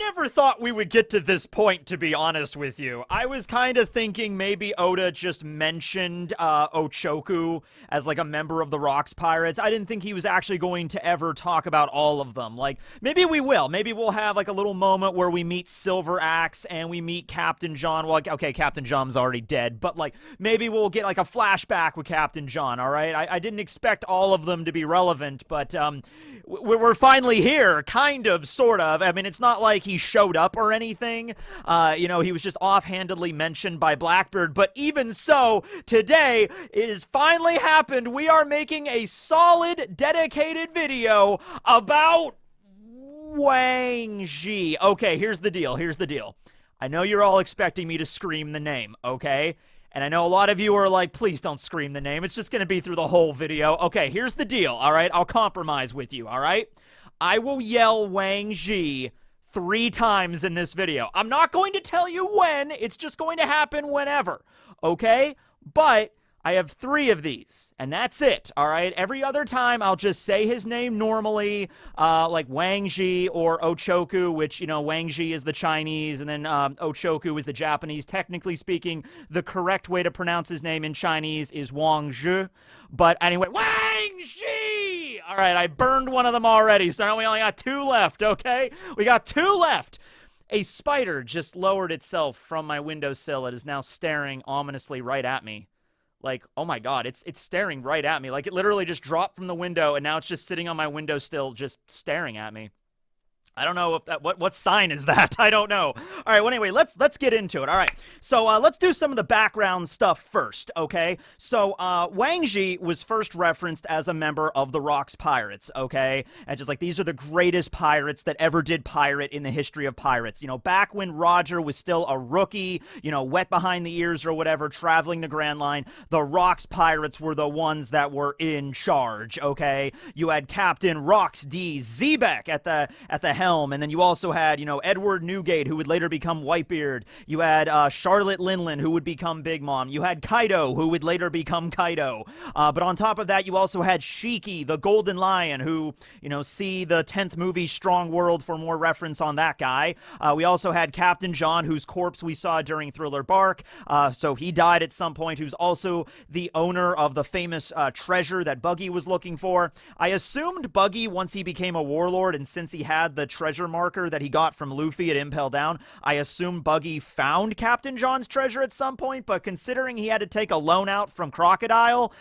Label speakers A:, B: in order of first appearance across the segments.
A: never thought we would get to this point, to be honest with you. I was kind of thinking maybe Oda just mentioned Ochoku as like a member of the Rocks Pirates. I didn't think he was actually going to ever talk about all of them. Like, maybe we will. Maybe we'll have like a little moment where we meet Silver Axe and we meet Captain John. Well, okay, Captain John's already dead, but like maybe we'll get like a flashback with Captain John, all right? I didn't expect all of them to be relevant, but we're finally here, kind of, sort of. I mean, it's not like he showed up or anything. You know, he was just offhandedly mentioned by Blackbeard, but even so, today, it has finally happened. We are making a solid, dedicated video about Wang Zhi. Okay, here's the deal. I know you're all expecting me to scream the name, okay? And I know a lot of you are like, please don't scream the name. It's just going to be through the whole video. Okay, here's the deal, all right? I'll compromise with you, all right? I will yell Wang Zhi 3 times in this video. I'm not going to tell you when. It's just going to happen whenever, okay? But I have 3 of these, and that's it, all right? Every other time, I'll just say his name normally, like Wang Zhi or Ochoku, which, you know, Wang Zhi is the Chinese, and then Ochoku is the Japanese. Technically speaking, the correct way to pronounce his name in Chinese is Wang Zhi. But anyway, Wang Zhi! All right, I burned one of them already, so now we only got 2 left, okay? We got 2 left. A spider just lowered itself from my windowsill. It is now staring ominously right at me. Like, oh my god, it's staring right at me. Like, it literally just dropped from the window, and now it's just sitting on my windowsill, just staring at me. I don't know if that, what sign is that? I don't know. All right, well, anyway, let's get into it. All right, so let's do some of the background stuff first, okay? So Wang Zhi was first referenced as a member of the Rocks Pirates, okay? And just like, these are the greatest pirates that ever did pirate in the history of pirates. You know, back when Roger was still a rookie, you know, wet behind the ears or whatever, traveling the Grand Line, the Rocks Pirates were the ones that were in charge, okay? You had Captain Rox D. Zebek at the helm, and then you also had, you know, Edward Newgate, who would later become Whitebeard. You had Charlotte Linlin, who would become Big Mom. You had Kaido, who would later become Kaido. But on top of that, you also had Shiki, the Golden Lion, who, you know, see the 10th movie Strong World for more reference on that guy. We also had Captain John, whose corpse we saw during Thriller Bark. So he died at some point, who's also the owner of the famous treasure that Buggy was looking for. I assumed Buggy, once he became a warlord, and since he had the treasure marker that he got from Luffy at Impel Down, I assume Buggy found Captain John's treasure at some point, but considering he had to take a loan out from Crocodile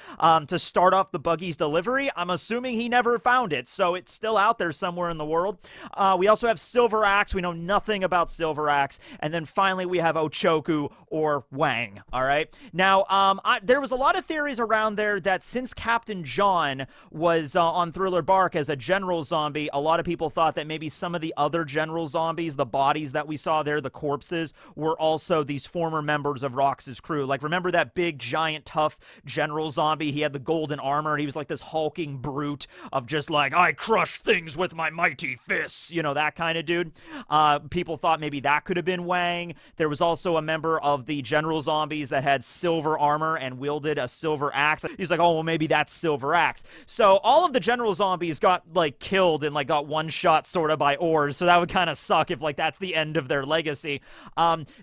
A: to start off the Buggy's delivery, I'm assuming he never found it, so it's still out there somewhere in the world. We also have Silver Axe. We know nothing about Silver Axe. And then finally, we have Ochoku, or Wang, all right? Now, there was a lot of theories around there that since Captain John was on Thriller Bark as a general zombie, a lot of people thought that maybe some of the other general zombies, the bodies that we saw there, the corpses, were also these former members of Rox's crew. Like, remember that big, giant, tough general zombie? He had the golden armor. He was like this hulking brute of just like, I crush things with my mighty fists, you know, that kind of dude. People thought maybe that could have been Wang. There was also a member of the general zombies that had silver armor and wielded a silver axe. He's like, oh, well, maybe that's Silver Axe. So all of the general zombies got, like, killed and, like, got one-shot sort of by ores, so that would kind of suck if, like, that's the end of their legacy.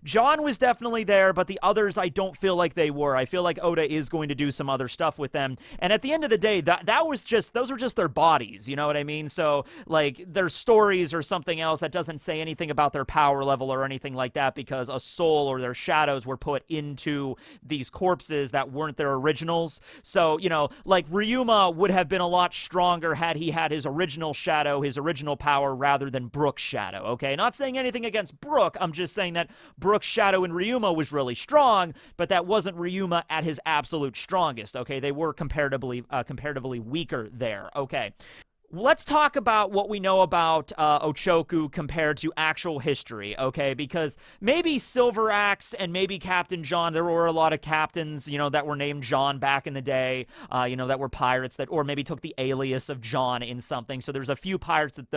A: John was definitely there, but the others, I don't feel like they were. I feel like Oda is going to do some other stuff with them, and at the end of the day, those were just their bodies, you know what I mean? So, like, their stories or something else that doesn't say anything about their power level or anything like that, because a soul or their shadows were put into these corpses that weren't their originals. So, you know, like, Ryuma would have been a lot stronger had he had his original shadow, his original power, rather than Brook's shadow, okay? Not saying anything against Brook, I'm just saying that Brook's shadow in Ryuma was really strong, but that wasn't Ryuma at his absolute strongest, okay? They were comparatively weaker there, okay? Let's talk about what we know about Ochoku compared to actual history, okay? Because maybe Silver Axe and maybe Captain John, there were a lot of captains, you know, that were named John back in the day, you know, that were pirates that, or maybe took the alias of John in something. So there's a few pirates that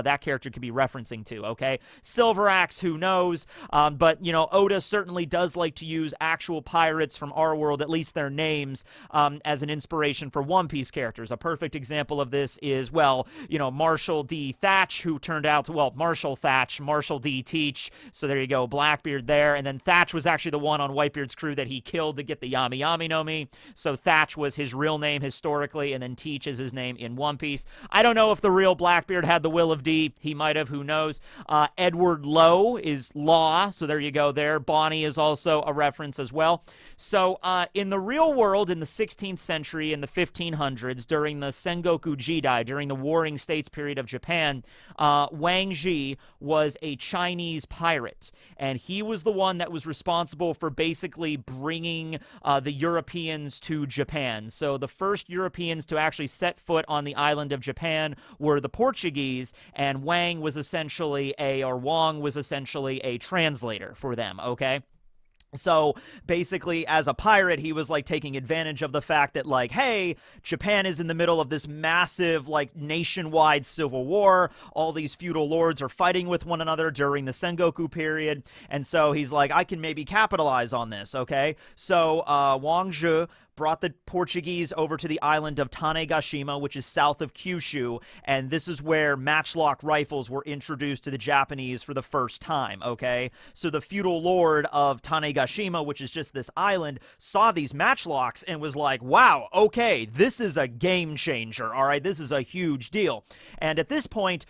A: that character could be referencing to, okay? Silver Axe, who knows? But, you know, Oda certainly does like to use actual pirates from our world, at least their names, as an inspiration for One Piece characters. A perfect example of this is, well, Marshall D. Thatch, who turned out to, well, Marshall Thatch, Marshall D. Teach. So there you go, Blackbeard there. And then Thatch was actually the one on Whitebeard's crew that he killed to get the Yami Yami no Mi. So Thatch was his real name historically, and then Teach is his name in One Piece. I don't know if the real Blackbeard had the will of D. He might have, who knows. Edward Lowe is Law, so there you go there. Bonnie is also a reference as well. So in the real world, in the 16th century, in the 1500s, during the Sengoku Jidai, during the Warring States period of Japan, Wang Zhi was a Chinese pirate, and he was the one that was responsible for basically bringing the Europeans to Japan. So the first Europeans to actually set foot on the island of Japan were the Portuguese, and Wang was essentially Wang was essentially a translator for them, okay? So basically, as a pirate, he was like taking advantage of the fact that, like, hey, Japan is in the middle of this massive, like, nationwide civil war. All these feudal lords are fighting with one another during the Sengoku period. And so he's like, I can maybe capitalize on this, okay? So Wang Zhi brought the Portuguese over to the island of Tanegashima, which is south of Kyushu, and this is where matchlock rifles were introduced to the Japanese for the first time, okay? So the feudal lord of Tanegashima, which is just this island, saw these matchlocks and was like, wow, okay, this is a game changer, all right? This is a huge deal. And at this point,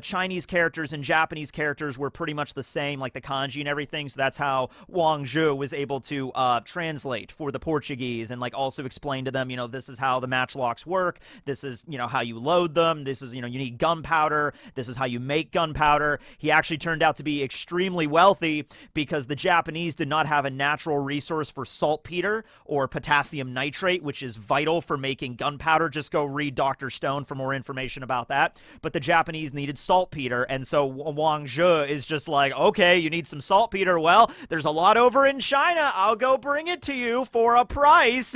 A: Chinese characters and Japanese characters were pretty much the same, like the kanji and everything, so that's how Wang Zhi was able to translate for the Portuguese and, like, also explain to them, this is how the matchlocks work. This is, how you load them. This is, you need gunpowder. This is how you make gunpowder. He actually turned out to be extremely wealthy because the Japanese did not have a natural resource for saltpeter or potassium nitrate, which is vital for making gunpowder. Just go read Dr. Stone for more information about that. But the Japanese needed saltpeter, and so Wang Zhi is just like, okay, you need some saltpeter. Well, there's a lot over in China. I'll go bring it to you for a price.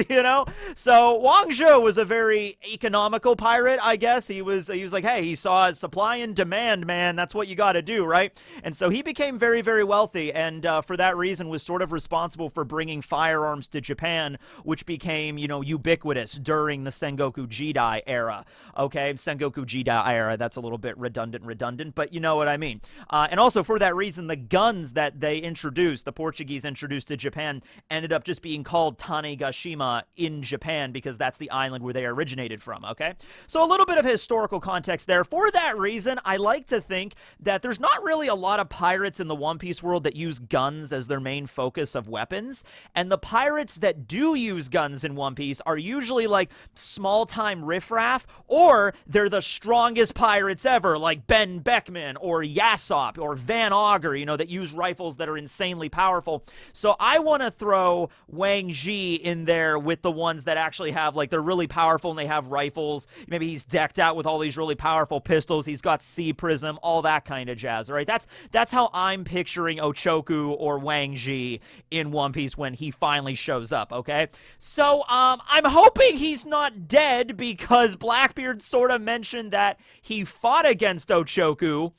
A: So Wang Zhi was a very economical pirate, I guess. He was like, hey, he saw supply and demand, man. That's what you got to do, right? And so he became very, very wealthy, and for that reason was sort of responsible for bringing firearms to Japan, which became, ubiquitous during the Sengoku Jidai era. Okay, Sengoku Jidai era. That's a little bit redundant, but you know what I mean. And also for that reason, the guns that they introduced, the Portuguese introduced to Japan, ended up just being called Tanegashima in Japan because that's the island where they originated from, okay? So a little bit of historical context there. For that reason, I like to think that there's not really a lot of pirates in the One Piece world that use guns as their main focus of weapons, and the pirates that do use guns in One Piece are usually like small-time riffraff, or they're the strongest pirates ever, like Ben Beckman or Yasopp or Van Augur, that use rifles that are insanely powerful. So I want to throw Wang Zhi in there with the ones that actually have, like, they're really powerful and they have rifles. Maybe he's decked out with all these really powerful pistols. He's got Sea Prism, all that kind of jazz, all right? That's how I'm picturing Ochoku or Wang Zhi in One Piece when he finally shows up, okay? So, I'm hoping he's not dead because Blackbeard sort of mentioned that he fought against Ochoku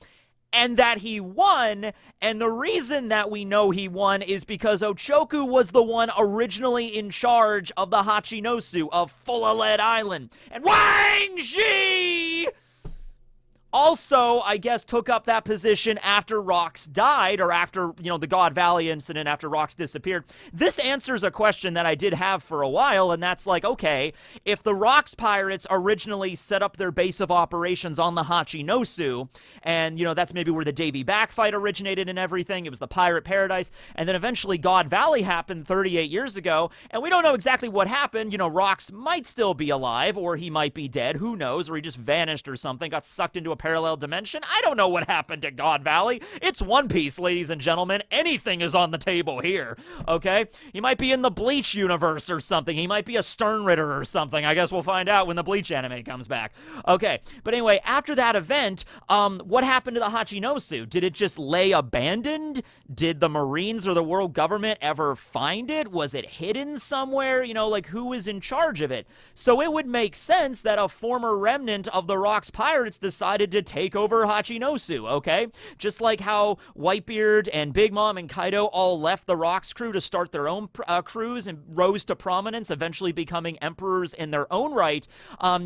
A: and that he won, and the reason that we know he won is because Ochoku was the one originally in charge of the Hachinosu of Full-a-Lead Island, and Wang Zhi also, I guess, took up that position after Rox died, or after, the God Valley incident, after Rox disappeared. This answers a question that I did have for a while, and that's like, okay, if the Rox pirates originally set up their base of operations on the Hachinosu, and, that's maybe where the Davy Back fight originated and everything, it was the pirate paradise, and then eventually God Valley happened 38 years ago, and we don't know exactly what happened. Rox might still be alive, or he might be dead, who knows, or he just vanished or something, got sucked into a parallel dimension. I don't know what happened to God Valley. It's One Piece, ladies and gentlemen. Anything is on the table here, okay? He might be in the Bleach universe or something. He might be a Stern Ritter or something. I guess we'll find out when the Bleach anime comes back. Okay, but anyway, after that event, what happened to the Hachinosu? Did it just lay abandoned? Did the Marines or the world government ever find it? Was it hidden somewhere? Like, who was in charge of it? So it would make sense that a former remnant of the Rox pirates decided to take over Hachinosu, okay? Just like how Whitebeard and Big Mom and Kaido all left the Rocks crew to start their own crews and rose to prominence, eventually becoming emperors in their own right.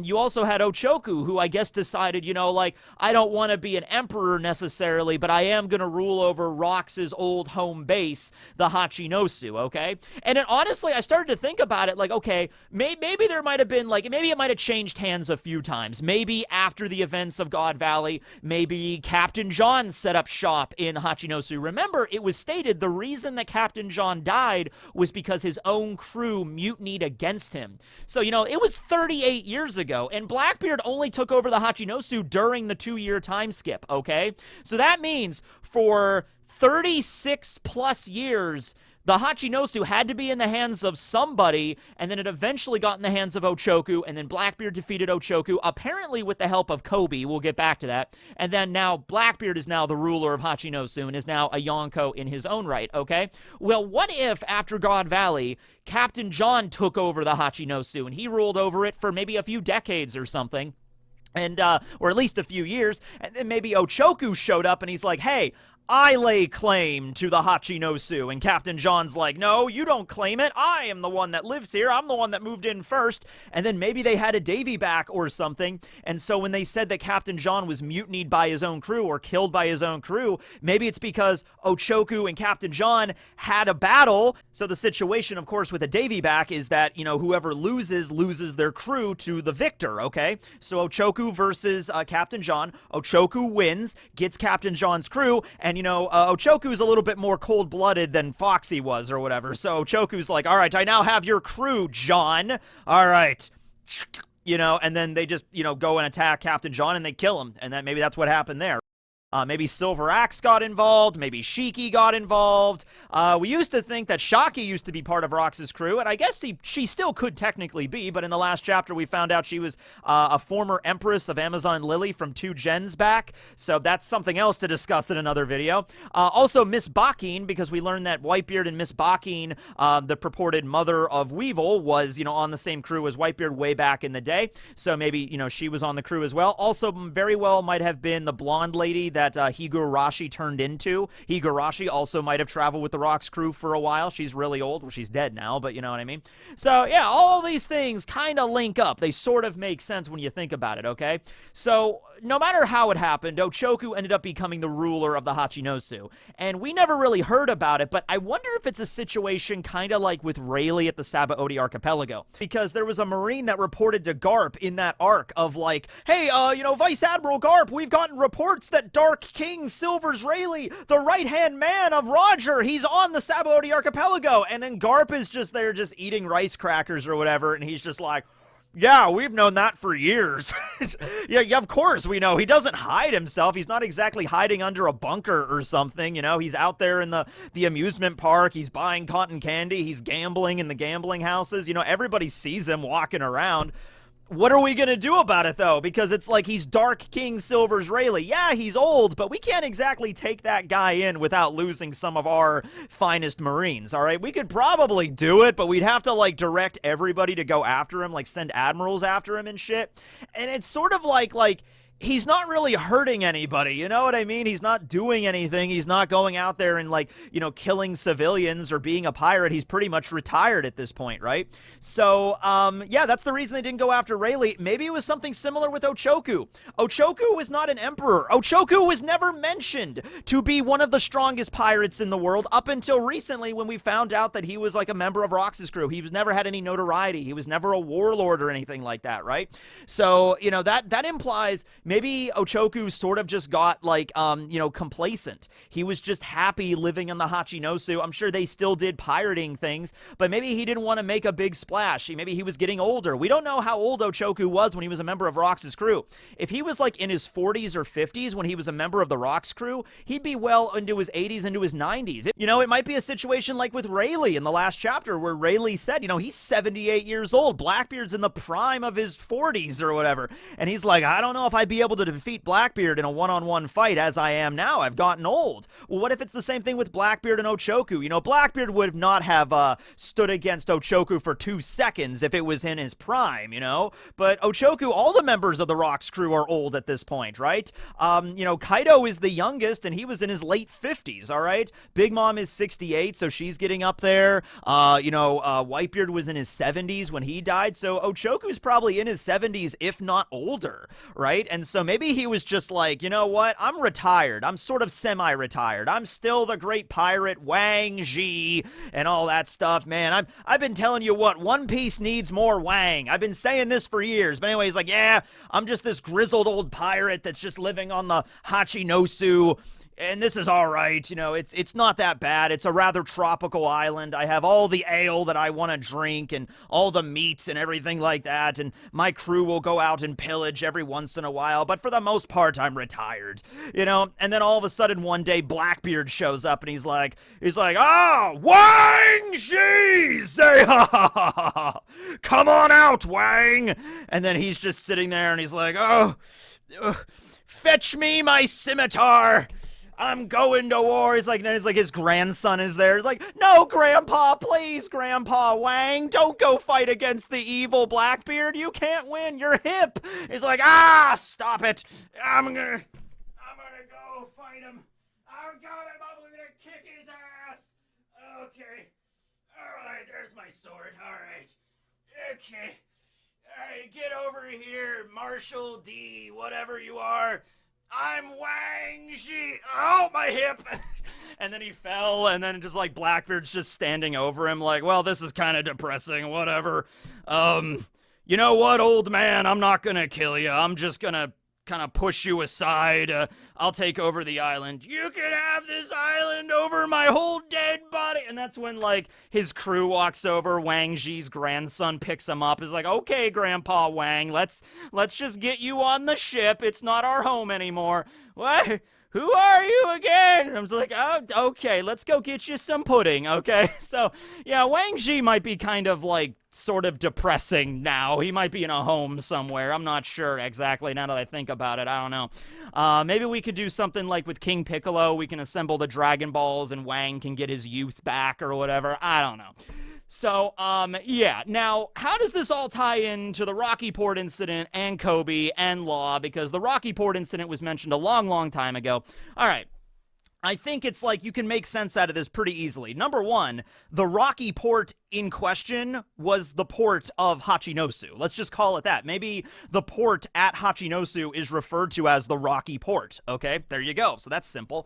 A: You also had Ochoku, who I guess decided, you know, like, I don't want to be an emperor necessarily, but I am going to rule over Rocks' old home base, the Hachinosu, okay? And then, honestly, I started to think about it, like, okay, maybe there might have been, like, maybe it might have changed hands a few times. Maybe after the events of God Valley, maybe Captain John set up shop in Hachinosu. Remember, it was stated the reason that Captain John died was because his own crew mutinied against him. So, you know, it was 38 years ago, and Blackbeard only took over the Hachinosu during the 2-year time skip, okay? So that means for 36 plus years, the Hachinosu had to be in the hands of somebody, and then it eventually got in the hands of Ochoku, and then Blackbeard defeated Ochoku, apparently with the help of Kobe. We'll get back to that. And then now Blackbeard is now the ruler of Hachinosu and is now a Yonko in his own right, okay? Well, what if, after God Valley, Captain John took over the Hachinosu, and he ruled over it for maybe a few decades or something? And, or at least a few years, and then maybe Ochoku showed up and he's like, hey, I lay claim to the Hachinosu. And Captain John's like, no, you don't claim it. I am the one that lives here. I'm the one that moved in first. And then maybe they had a Davy back or something. And so when they said that Captain John was mutinied by his own crew or killed by his own crew, maybe it's because Ochoku and Captain John had a battle. So the situation, of course, with a Davy back is that, you know, whoever loses their crew to the victor, okay? So Ochoku versus Captain John. Ochoku wins, gets Captain John's crew, and you know, Ochoku's a little bit more cold-blooded than Foxy was or whatever. So Ochoku's like, all right, I now have your crew, John. All right. You know, and then they just, you know, go and attack Captain John and they kill him. And maybe that's what happened there. Maybe Silver Axe got involved. Maybe Shiki got involved. We used to think that Shaki used to be part of Rox's crew, and I guess she still could technically be, but in the last chapter we found out she was a former Empress of Amazon Lily from 2 gens back, so that's something else to discuss in another video. Also, Miss Bakine, because we learned that Whitebeard and Miss Bakine, the purported mother of Weevil, was, you know, on the same crew as Whitebeard way back in the day, so maybe, you know, she was on the crew as well. Also, very well might have been the blonde lady that Higurashi turned into. Higurashi also might have traveled with the Rocks crew for a while. She's really old. Well, she's dead now, but you know what I mean? So, yeah, all these things kind of link up. They sort of make sense when you think about it, okay? So, no matter how it happened, Ochoku ended up becoming the ruler of the Hachinosu. And we never really heard about it, but I wonder if it's a situation kind of like with Rayleigh at the Sabaody Archipelago. Because there was a Marine that reported to Garp in that arc of like, hey, you know, Vice Admiral Garp, we've gotten reports that Dark King Silvers Rayleigh, the right-hand man of Roger, he's on the Sabaody Archipelago. And then Garp is just there just eating rice crackers or whatever, and he's just like, yeah, we've known that for years. yeah, of course we know. He doesn't hide himself. He's not exactly hiding under a bunker or something, you know. He's out there in the amusement park. He's buying cotton candy. He's gambling in the gambling houses. You know, everybody sees him walking around. What are we going to do about it, though? Because it's like he's Dark King Silvers Rayleigh. Yeah, he's old, but we can't exactly take that guy in without losing some of our finest Marines, all right? We could probably do it, but we'd have to, like, direct everybody to go after him, like, send admirals after him and shit. And it's sort of like he's not really hurting anybody, you know what I mean? He's not doing anything. He's not going out there and, like, you know, killing civilians or being a pirate. He's pretty much retired at this point, right? So, yeah, that's the reason they didn't go after Rayleigh. Maybe it was something similar with Ochoku. Ochoku was not an emperor. Ochoku was never mentioned to be one of the strongest pirates in the world up until recently when we found out that he was, like, a member of Rox's crew. He was never had any notoriety. He was never a warlord or anything like that, right? So, you know, that implies maybe Ochoku sort of just got, like, you know, complacent. He was just happy living in the Hachinosu. I'm sure they still did pirating things, but maybe he didn't want to make a big splash. Maybe he was getting older. We don't know how old Ochoku was when he was a member of Rox's crew. If he was, like, in his 40s or 50s when he was a member of the Rox crew, he'd be well into his 80s, into his 90s. You know, it might be a situation like with Rayleigh in the last chapter where Rayleigh said, you know, he's 78 years old. Blackbeard's in the prime of his 40s or whatever. And he's like, I don't know if I'd be be able to defeat Blackbeard in a one-on-one fight as I am now. I've gotten old. Well, what if it's the same thing with Blackbeard and Ochoku? You know, Blackbeard would not have stood against Ochoku for 2 seconds if it was in his prime, you know? But Ochoku, all the members of the Rocks crew are old at this point, right? You know, Kaido is the youngest, and he was in his late 50s, all right? Big Mom is 68, so she's getting up there. You know, Whitebeard was in his 70s when he died, so Ochoku's probably in his 70s, if not older, right? And so maybe he was just like, you know what? I'm retired. I'm sort of semi-retired. I'm still the great pirate Wang Zhi and all that stuff, man. I've been telling you what, One Piece needs more Wang. I've been saying this for years. But anyway, he's like, yeah, I'm just this grizzled old pirate that's just living on the Hachinosu, and this is all right. You know, it's not that bad. It's a rather tropical island. I have all the ale that I want to drink and all the meats and everything like that, and my crew will go out and pillage every once in a while, but for the most part, I'm retired, you know? And then all of a sudden, one day, Blackbeard shows up, and he's like, ah, Wang Zhi! Say ha ha ha ha! Come on out, Wang! And then he's just sitting there, and he's like, fetch me my scimitar! I'm going to war. He's like, his grandson is there. He's like, no, Grandpa, please, Grandpa Wang, don't go fight against the evil Blackbeard. You can't win. You're hip. He's like, stop it. I'm gonna go fight him. I got him. I'm gonna kick his ass. Okay. All right, there's my sword. All right. Okay. All right, get over here, Marshal D, whatever you are. I'm Wang Zhi. Oh, my hip. And then he fell, and then just like Blackbeard's just standing over him like, well, this is kind of depressing, whatever. You know what, old man? I'm not gonna kill you. I'm just gonna kind of push you aside. I'll take over the island. You can have this island over my whole dead body. And that's when, like, his crew walks over. Wang Zhi's grandson picks him up. He's like, okay, Grandpa Wang, let's just get you on the ship. It's not our home anymore. What? Who are you again? I'm like, oh, okay, let's go get you some pudding, okay? So, yeah, Wang Zhi might be kind of, like, sort of depressing now. He might be in a home somewhere. I'm not sure exactly now that I think about it. I don't know. Maybe we could do something like with King Piccolo. We can assemble the Dragon Balls and Wang can get his youth back or whatever. I don't know. So, yeah. Now, how does this all tie into the Rocky Port incident and Kobe and Law? Because the Rocky Port incident was mentioned a long, long time ago. All right. I think it's like you can make sense out of this pretty easily. Number one, the Rocky Port in question was the port of Hachinosu. Let's just call it that. Maybe the port at Hachinosu is referred to as the Rocky Port. Okay, there you go. So that's simple.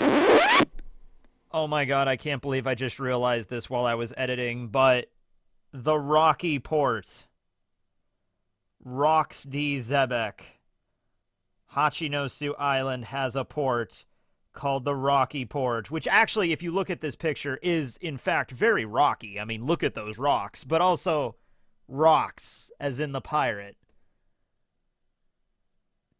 A: Oh my god, I can't believe I just realized this while I was editing, but the Rocky Port. Rocks D. Zebek. Hachinosu Island has a port called the Rocky Port, which actually, if you look at this picture, is in fact very rocky. I mean, look at those rocks, but also rocks, as in the pirate.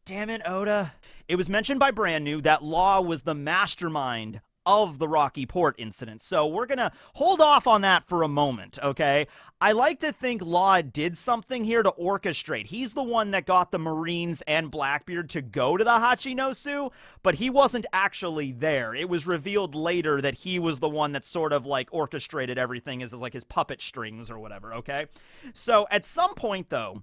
A: Damn it, Oda. It was mentioned by Brand New that Law was the mastermind of the Rocky Port incident. So we're going to hold off on that for a moment, okay? I like to think Law did something here to orchestrate. He's the one that got the Marines and Blackbeard to go to the Hachinosu, but he wasn't actually there. It was revealed later that he was the one that sort of like orchestrated everything as like his puppet strings or whatever, okay? So at some point, though,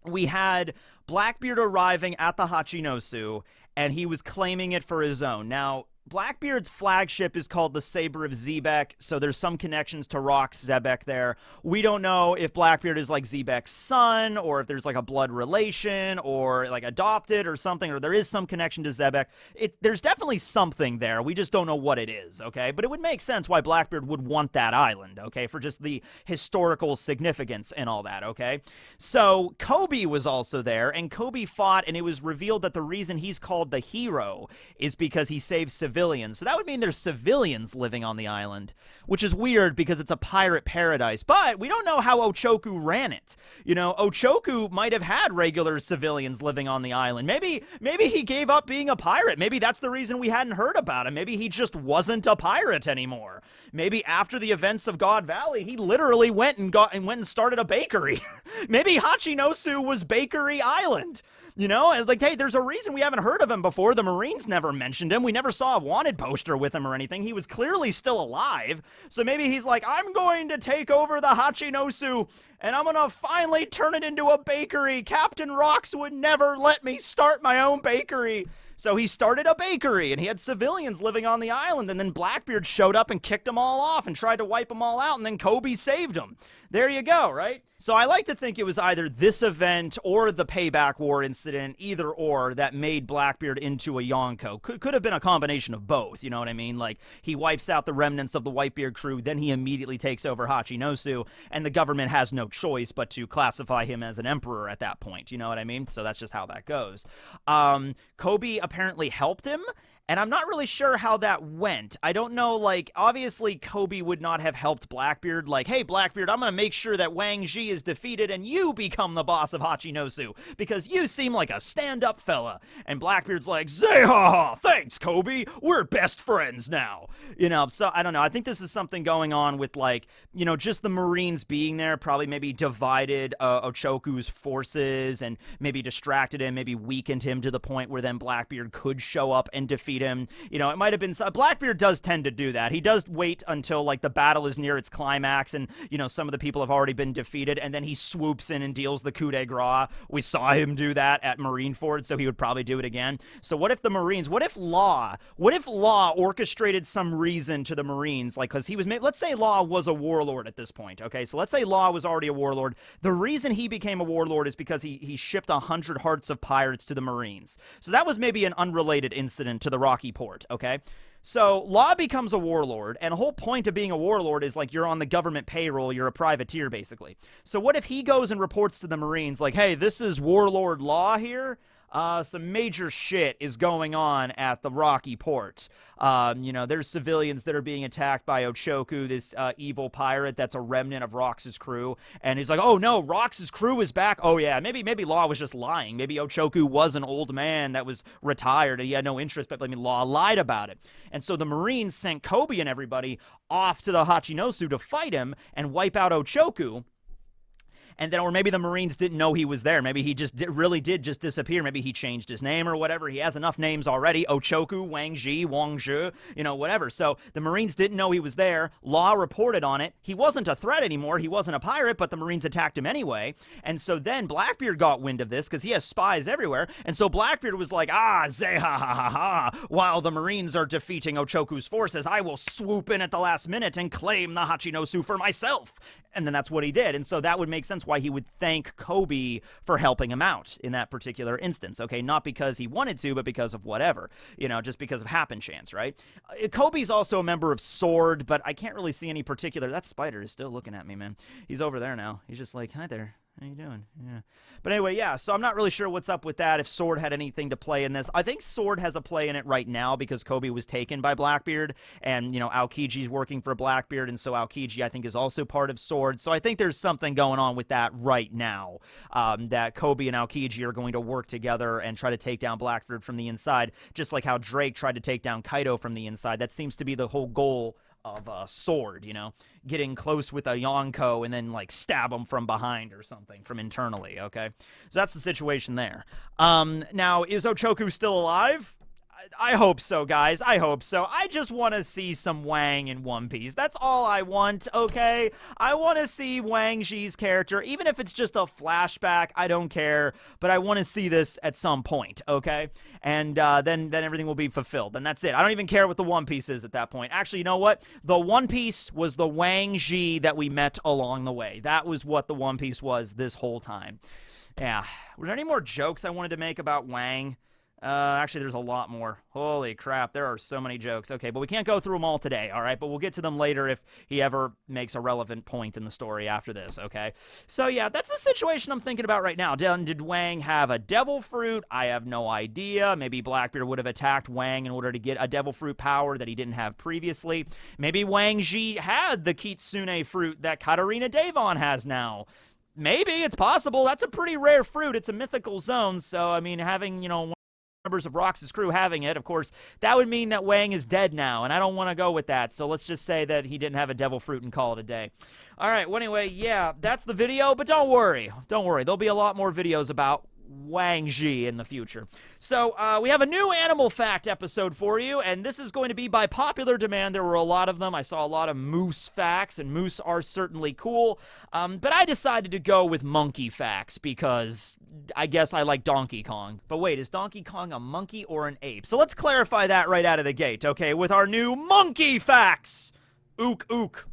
A: we had Blackbeard arriving at the Hachinosu, and he was claiming it for his own. Now, Blackbeard's flagship is called the Saber of Zebek, so there's some connections to Rocks Zebek there. We don't know if Blackbeard is like Zebek's son, or if there's like a blood relation, or like adopted or something, or there is some connection to Zebek. There's definitely something there. We just don't know what it is, okay? But it would make sense why Blackbeard would want that island, okay? For just the historical significance and all that, okay? So Kobe was also there, and Kobe fought, and it was revealed that the reason he's called the hero is because he saved civilians. So that would mean there's civilians living on the island, which is weird because it's a pirate paradise. But we don't know how Ochoku ran it. You know, Ochoku might have had regular civilians living on the island. Maybe he gave up being a pirate. Maybe that's the reason we hadn't heard about him. Maybe he just wasn't a pirate anymore. Maybe after the events of God Valley, he literally went and started a bakery. Maybe Hachinosu was Bakery Island. You know, it's like, hey, there's a reason we haven't heard of him before. The Marines never mentioned him. We never saw a wanted poster with him or anything. He was clearly still alive. So maybe he's like, I'm going to take over the Hachinosu and I'm going to finally turn it into a bakery. Captain Rocks would never let me start my own bakery. So he started a bakery, and he had civilians living on the island, and then Blackbeard showed up and kicked them all off and tried to wipe them all out, and then Kobe saved them. There you go, right? So I like to think it was either this event or the Payback War incident, either or, that made Blackbeard into a Yonko. Could have been a combination of both, you know what I mean? Like, he wipes out the remnants of the Whitebeard crew, then he immediately takes over Hachinosu, and the government has no choice but to classify him as an emperor at that point, you know what I mean? So that's just how that goes. Kobe apparently helped him, and I'm not really sure how that went. I don't know, like, obviously Kobe would not have helped Blackbeard, like, hey, Blackbeard, I'm gonna make sure that Wang Zhi is defeated and you become the boss of Hachinosu, because you seem like a stand-up fella. And Blackbeard's like, Zeha, thanks, Kobe, we're best friends now. You know, so, I don't know, I think this is something going on with, like, you know, just the Marines being there, probably maybe divided Ochoku's forces, and maybe distracted him, maybe weakened him to the point where then Blackbeard could show up and defeat him. You know, it might have been... Blackbeard does tend to do that. He does wait until, like, the battle is near its climax and, you know, some of the people have already been defeated, and then he swoops in and deals the coup de grace. We saw him do that at Marineford, so he would probably do it again. So what if the Marines... What if Law orchestrated some reason to the Marines? Like, because he was... Let's say Law was a warlord at this point, okay? So let's say Law was already a warlord. The reason he became a warlord is because he shipped 100 hearts of pirates to the Marines. So that was maybe an unrelated incident to the Rocky Port, okay? So Law becomes a warlord, and the whole point of being a warlord is, like, you're on the government payroll, you're a privateer, basically. So what if he goes and reports to the Marines, like, hey, this is Warlord Law here? Some major shit is going on at the Rocky Port. You know, there's civilians that are being attacked by Ochoku, this evil pirate that's a remnant of Rox's crew. And he's like, oh no, Rox's crew is back. Oh yeah, maybe Law was just lying. Maybe Ochoku was an old man that was retired and he had no interest, but I mean, Law lied about it. And so the Marines sent Kobe and everybody off to the Hachinosu to fight him and wipe out Ochoku. And then, or maybe the Marines didn't know he was there. Maybe he just really did just disappear. Maybe he changed his name or whatever. He has enough names already. Ochoku, Wang Zhi, Wang Zhi, you know, whatever. So the Marines didn't know he was there. Law reported on it. He wasn't a threat anymore. He wasn't a pirate, but the Marines attacked him anyway. And so then Blackbeard got wind of this because he has spies everywhere. And so Blackbeard was like, zeha ha ha ha. While the Marines are defeating Ochoku's forces, I will swoop in at the last minute and claim the Hachinosu for myself. And then that's what he did. And so that would make sense why he would thank Kobe for helping him out in that particular instance, okay? Not because he wanted to, but because of whatever, you know, just because of happen chance, right? Kobe's also a member of Sword, but I can't really see any particular... That spider is still looking at me, man. He's over there now. He's just like, hi there. How you doing? Yeah. But anyway, yeah, so I'm not really sure what's up with that, if Sword had anything to play in this. I think Sword has a play in it right now because Kobe was taken by Blackbeard, and, you know, Aokiji's working for Blackbeard, and so Aokiji, I think, is also part of Sword. So I think there's something going on with that right now, that Kobe and Aokiji are going to work together and try to take down Blackbeard from the inside, just like how Drake tried to take down Kaido from the inside. That seems to be the whole goal of Sword, you know, getting close with a Yonko and then, like, stab him from behind or something, from internally, okay? So that's the situation there. Now, is Ochoku still alive? I hope so, guys. I hope so. I just want to see some Wang in One Piece. That's all I want, okay? I want to see Wang Zhi's character, even if it's just a flashback. I don't care, but I want to see this at some point, okay? And then everything will be fulfilled, and that's it. I don't even care what the One Piece is at that point. Actually, you know what? The One Piece was the Wang Zhi that we met along the way. That was what the One Piece was this whole time. Yeah. Were there any more jokes I wanted to make about Wang? Actually, there's a lot more. Holy crap, there are so many jokes. Okay, but we can't go through them all today, all right? But we'll get to them later if he ever makes a relevant point in the story after this, okay? So, yeah, that's the situation I'm thinking about right now. Did Wang have a devil fruit? I have no idea. Maybe Blackbeard would have attacked Wang in order to get a devil fruit power that he didn't have previously. Maybe Wang Zhi had the Kitsune fruit that Katarina Devon has now. Maybe, it's possible. That's a pretty rare fruit. It's a mythical zone, so, I mean, having, you know, members of Rox's crew having it, of course, that would mean that Wang is dead now, and I don't want to go with that, so let's just say that he didn't have a devil fruit and call it a day. All right, well, anyway, yeah, that's the video, but don't worry, there'll be a lot more videos about Wang Zhi in the future. So we have a new animal fact episode for you, and this is going to be by popular demand. There were a lot of them. I saw a lot of moose facts, and moose are certainly cool. But I decided to go with monkey facts because I guess I like Donkey Kong. But wait, is Donkey Kong a monkey or an ape? So let's clarify that right out of the gate, okay, with our new monkey facts. Ook, ook.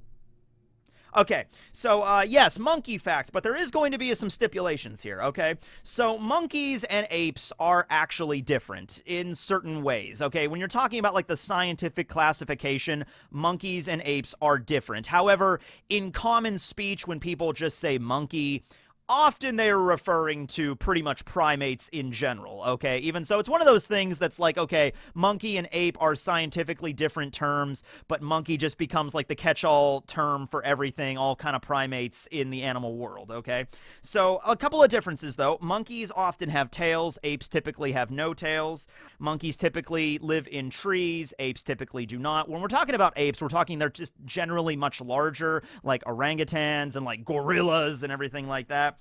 A: Okay, so yes, monkey facts, but there is going to be some stipulations here, okay? So monkeys and apes are actually different in certain ways, okay? When you're talking about like the scientific classification, monkeys and apes are different. However, in common speech, when people just say monkey, often they are referring to pretty much primates in general, okay? Even so, it's one of those things that's like, okay, monkey and ape are scientifically different terms, but monkey just becomes like the catch-all term for everything, all kind of primates in the animal world, okay? So, a couple of differences, though. Monkeys often have tails. Apes typically have no tails. Monkeys typically live in trees. Apes typically do not. When we're talking about apes, we're talking they're just generally much larger, like orangutans and like gorillas and everything like that.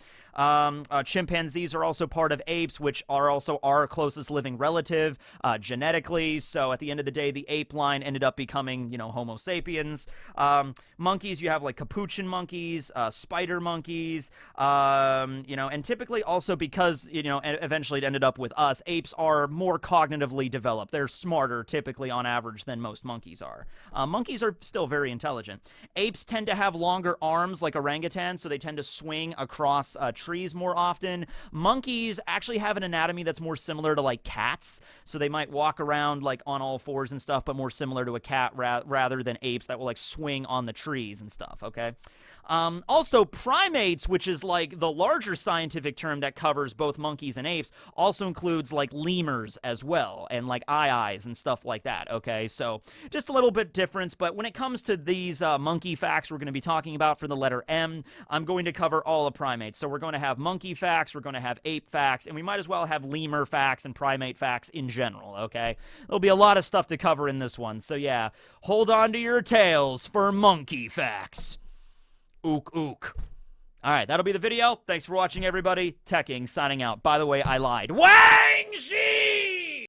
A: Chimpanzees are also part of apes, which are also our closest living relative genetically. So at the end of the day, the ape line ended up becoming, you know, Homo sapiens. Monkeys, you have like capuchin monkeys, spider monkeys, you know, and typically also because, you know, eventually it ended up with us, apes are more cognitively developed. They're smarter typically on average than most monkeys are. Monkeys are still very intelligent. Apes tend to have longer arms like orangutans, so they tend to swing across trees more often. Monkeys actually have an anatomy that's more similar to like cats, so they might walk around like on all fours and stuff, but more similar to a cat rather than apes that will like swing on the trees and stuff, okay? Also, primates, which is like the larger scientific term that covers both monkeys and apes, also includes like lemurs as well, and like eyes and stuff like that, okay? So just a little bit difference, but when it comes to these monkey facts we're going to be talking about for the letter M, I'm going to cover all of primates. So we're going to have monkey facts, we're going to have ape facts, and we might as well have lemur facts and primate facts in general, okay? There'll be a lot of stuff to cover in this one, so yeah, hold on to your tails for monkey facts. Ook, ook. Alright, that'll be the video. Thanks for watching, everybody. Tekking, signing out. By the way, I lied. Wang Zhi!